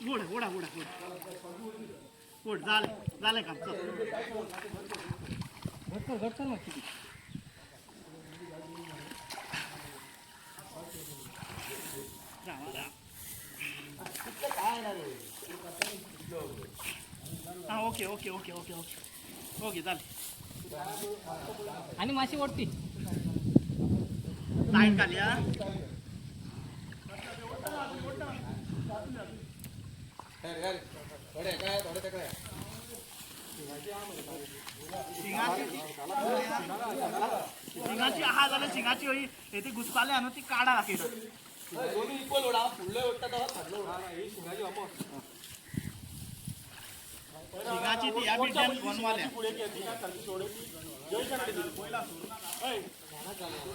गोड गोडा गोडा गोड गोड झालंय काम चल घट चल ना किती हा okay okay okay okay okay okay चालेल आणि माशी ओढती लाईट खाली हा शिंगाची हा झालं शिंगाची होई येथे घुसपाले आणून ती काढा लागेल दोन्ही इक्वल ओढा फुडलं ओढता तेव्हा खाल्लं ओढा ही शिंगाची वापर शिंगाची ती या बिड्यान बनवाल्या पुढे घेतली का खाली सोडायची जयच्या नाही दिली पहिला सोडून ऐ सकाळ चाललंय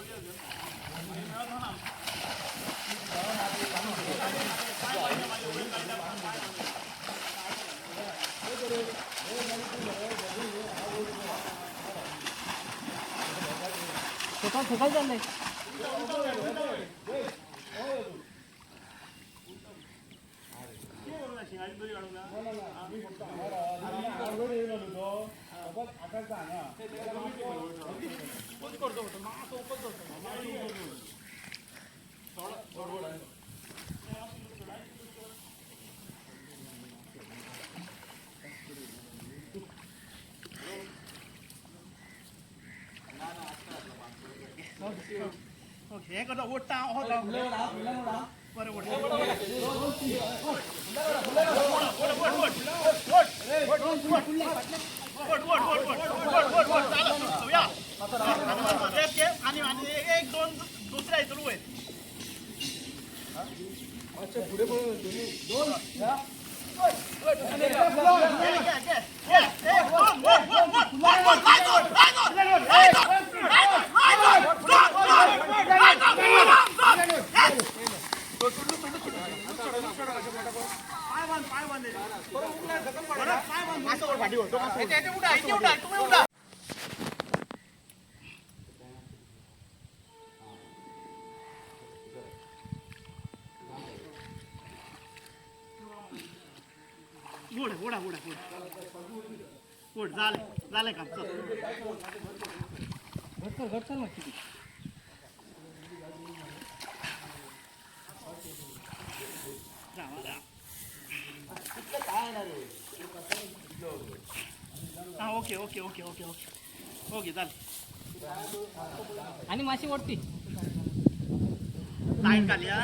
ओके हे करतो ओटा होता बरोबर आणि एक दोन दुसऱ्या इथून आहेत पुढे दोन गोड गोडा गोडा गोड गोड झालंय काम चल घट चल ना किती हा okay okay okay okay okay okay चालेल आणि माशी ओढती लाईट खाली हा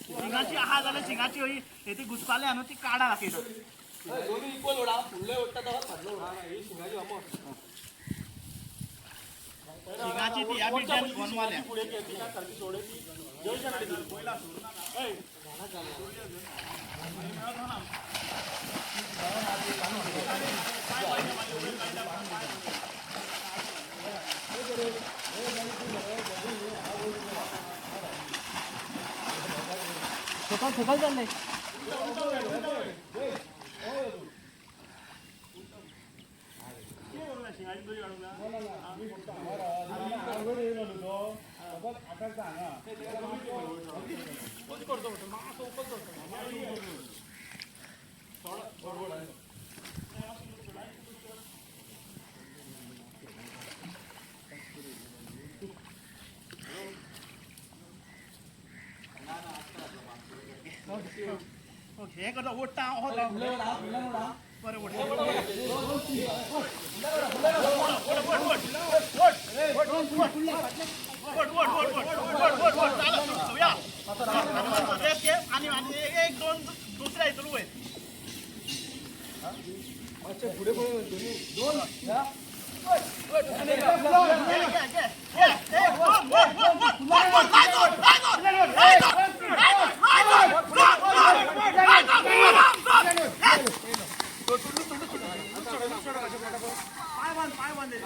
शिंगाची हा झालं शिंगाची होई येथे घुसपाले आणून ती काढा लागेल दोन्ही इक्वल ओढा फुडलं ओढता तेव्हा खाल्लं ओढा ही शिंगाची वापर शिंगाची ती या बिड्यान बनवाल्या पुढे घेतली का खाली सोडायची जयच्या नाही दिली पहिला सोडून ऐ सकाळ चाललंय ओके हे करतो ओटा होता बरोबर आणि एक दोन दुसऱ्या इथून आहेत पुढे दोन पाय बांधले